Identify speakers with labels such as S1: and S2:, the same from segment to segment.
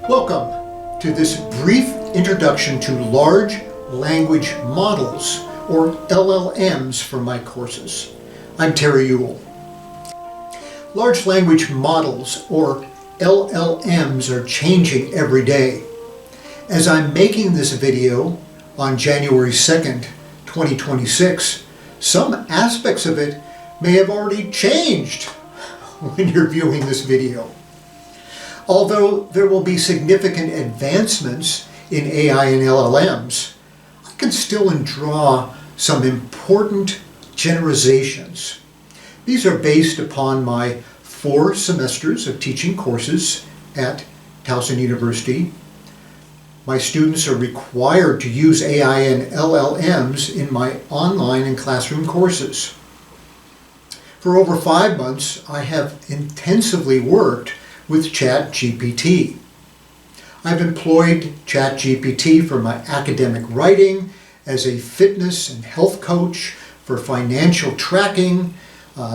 S1: Welcome to this brief introduction to large language models, or LLMs, for my courses. I'm Terry Ewell. Large language models, or LLMs, are changing every day. As I'm making this video on January 2nd, 2026, some aspects of it may have already changed when you're viewing this video. Although there will be significant advancements in AI and LLMs, I can still draw some important generalizations. These are based upon my 4 semesters of teaching courses at Towson University. My students are required to use AI and LLMs in my online and classroom courses. For over 5 months, I have intensively worked with ChatGPT. I've employed ChatGPT for my academic writing, as a fitness and health coach, for financial tracking,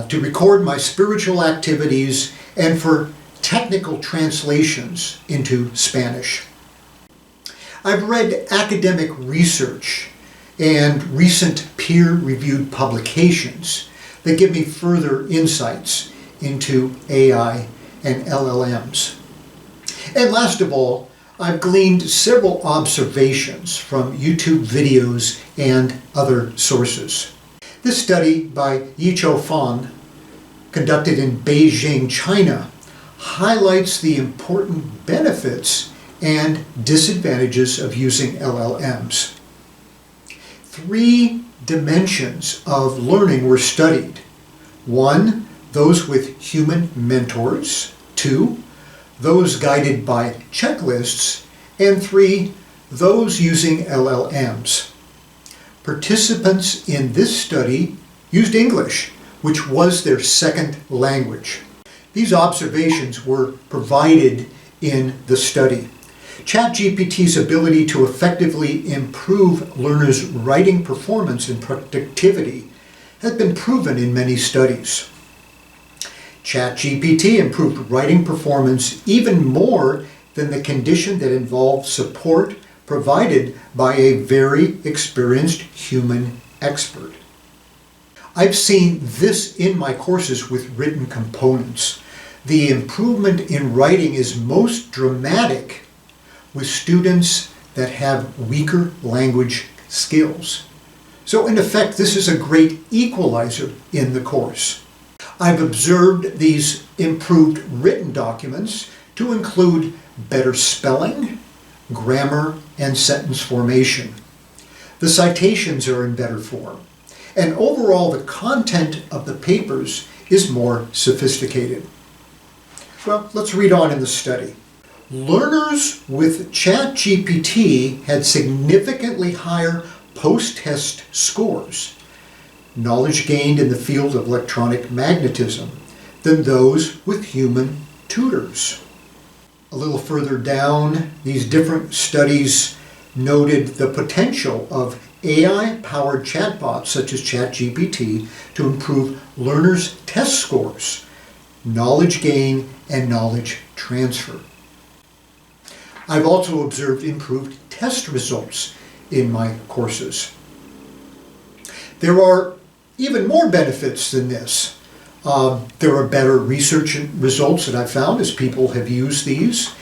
S1: to record my spiritual activities, and for technical translations into Spanish. I've read academic research and recent peer-reviewed publications that give me further insights into AI and LLMs. And last of all, I've gleaned several observations from YouTube videos and other sources. This study by Yichou Fan, conducted in Beijing, China, highlights the important benefits and disadvantages of using LLMs. 3 dimensions of learning were studied. 1, those with human mentors. 2, those guided by checklists. And 3, those using LLMs. Participants in this study used English, which was their second language. These observations were provided in the study. ChatGPT's ability to effectively improve learners' writing performance and productivity has been proven in many studies. ChatGPT improved writing performance even more than the condition that involved support provided by a very experienced human expert. I've seen this in my courses with written components. The improvement in writing is most dramatic with students that have weaker language skills. So in effect, this is a great equalizer in the course. I've observed these improved written documents to include better spelling, grammar, and sentence formation. The citations are in better form, and overall the content of the papers is more sophisticated. Well, let's read on in the study. Learners with ChatGPT had significantly higher post-test scores, knowledge gained in the field of electronic magnetism, than those with human tutors. A little further down, these different studies noted the potential of AI-powered chatbots such as ChatGPT to improve learners' test scores, knowledge gain, and knowledge transfer. I've also observed improved test results in my courses. There are even more benefits than this. There are better research results that I've found as people have used these,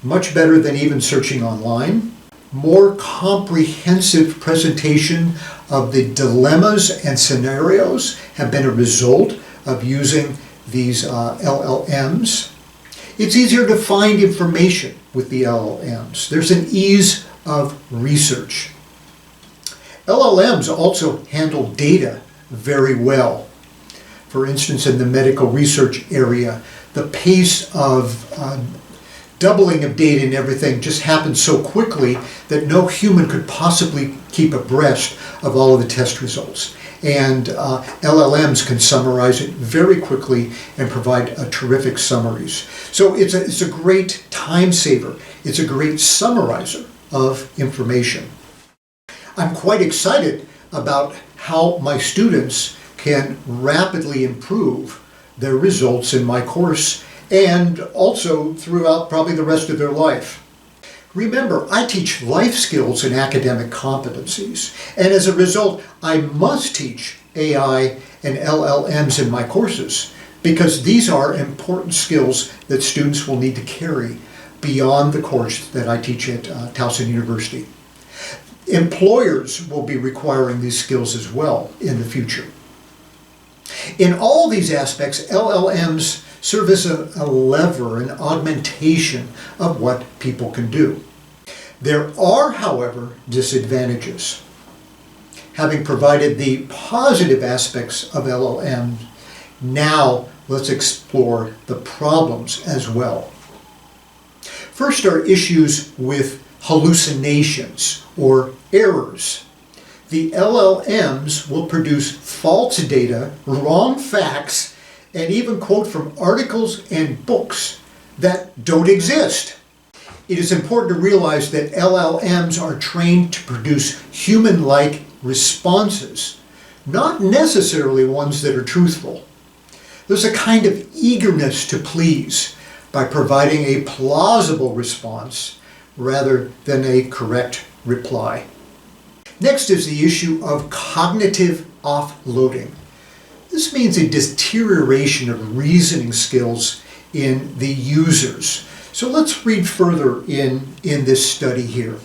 S1: much better than even searching online. More comprehensive presentation of the dilemmas and scenarios have been a result of using these LLMs. It's easier to find information with the LLMs. There's an ease of research. LLMs also handle data very well. For instance, in the medical research area, the pace of doubling of data and everything just happens so quickly that no human could possibly keep abreast of all of the test results. And LLMs can summarize it very quickly and provide terrific summaries. So it's a great time saver. It's a great summarizer of information. I'm quite excited about how my students can rapidly improve their results in my course and also throughout probably the rest of their life. Remember, I teach life skills and academic competencies, and as a result, I must teach AI and LLMs in my courses because these are important skills that students will need to carry beyond the course that I teach at Towson University. Employers will be requiring these skills as well in the future. In all these aspects, LLMs serve as a lever, an augmentation of what people can do. There are, however, disadvantages. Having provided the positive aspects of LLMs, now let's explore the problems as well. First are issues with hallucinations or errors. The LLMs will produce false data, wrong facts, and even quote from articles and books that don't exist. It is important to realize that LLMs are trained to produce human-like responses, not necessarily ones that are truthful. There's a kind of eagerness to please by providing a plausible response rather than a correct reply. Next is the issue of cognitive offloading. This means a deterioration of reasoning skills in the users. So let's read further in this study here.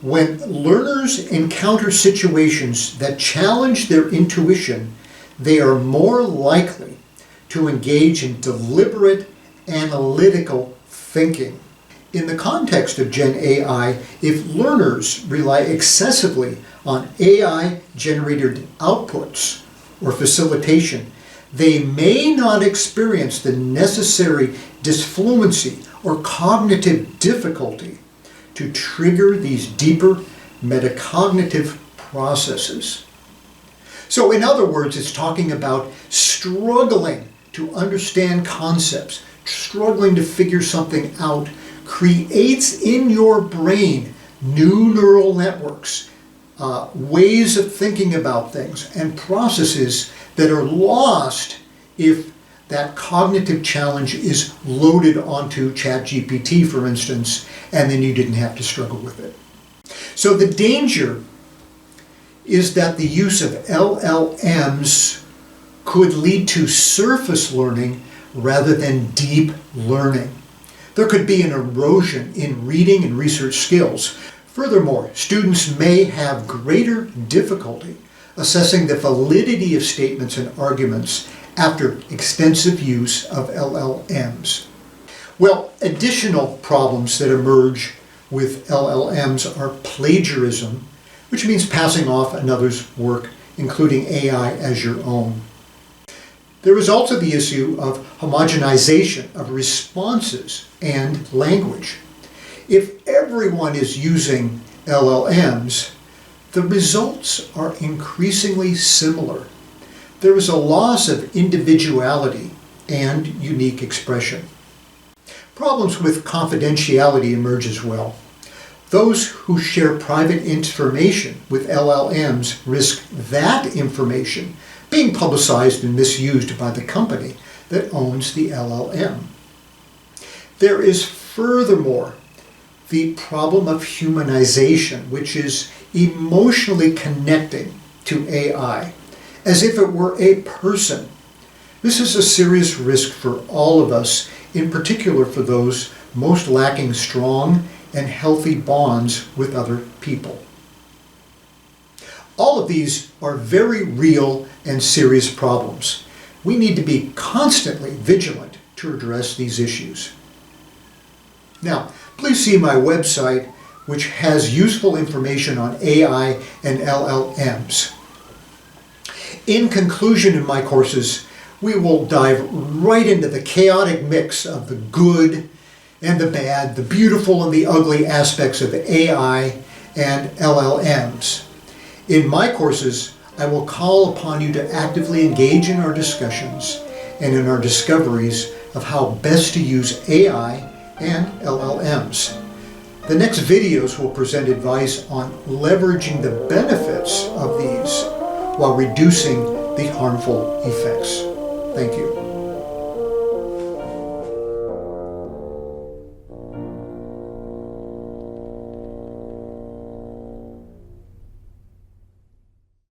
S1: When learners encounter situations that challenge their intuition, they are more likely to engage in deliberate, analytical thinking. In the context of Gen AI, if learners rely excessively on AI-generated outputs or facilitation, they may not experience the necessary disfluency or cognitive difficulty to trigger these deeper metacognitive processes. So in other words, it's talking about struggling to understand concepts, struggling to figure something out, creates in your brain new neural networks, ways of thinking about things, and processes that are lost if that cognitive challenge is loaded onto ChatGPT, for instance, and then you didn't have to struggle with it. So the danger is that the use of LLMs could lead to surface learning rather than deep learning. There could be an erosion in reading and research skills. Furthermore, students may have greater difficulty assessing the validity of statements and arguments after extensive use of LLMs. Well, additional problems that emerge with LLMs are plagiarism, which means passing off another's work, including AI, as your own. There is also the issue of homogenization of responses and language. If everyone is using LLMs, the results are increasingly similar. There is a loss of individuality and unique expression. Problems with confidentiality emerge as well. Those who share private information with LLMs risk that information being publicized and misused by the company that owns the LLM. There is furthermore the problem of humanization, which is emotionally connecting to AI, as if it were a person. This is a serious risk for all of us, in particular for those most lacking strong and healthy bonds with other people. All of these are very real and serious problems. We need to be constantly vigilant to address these issues. Now, please see my website, which has useful information on AI and LLMs. In conclusion, in my courses, we will dive right into the chaotic mix of the good and the bad, the beautiful and the ugly aspects of AI and LLMs. In my courses, I will call upon you to actively engage in our discussions and in our discoveries of how best to use AI and LLMs. The next videos will present advice on leveraging the benefits of these while reducing the harmful effects. Thank you.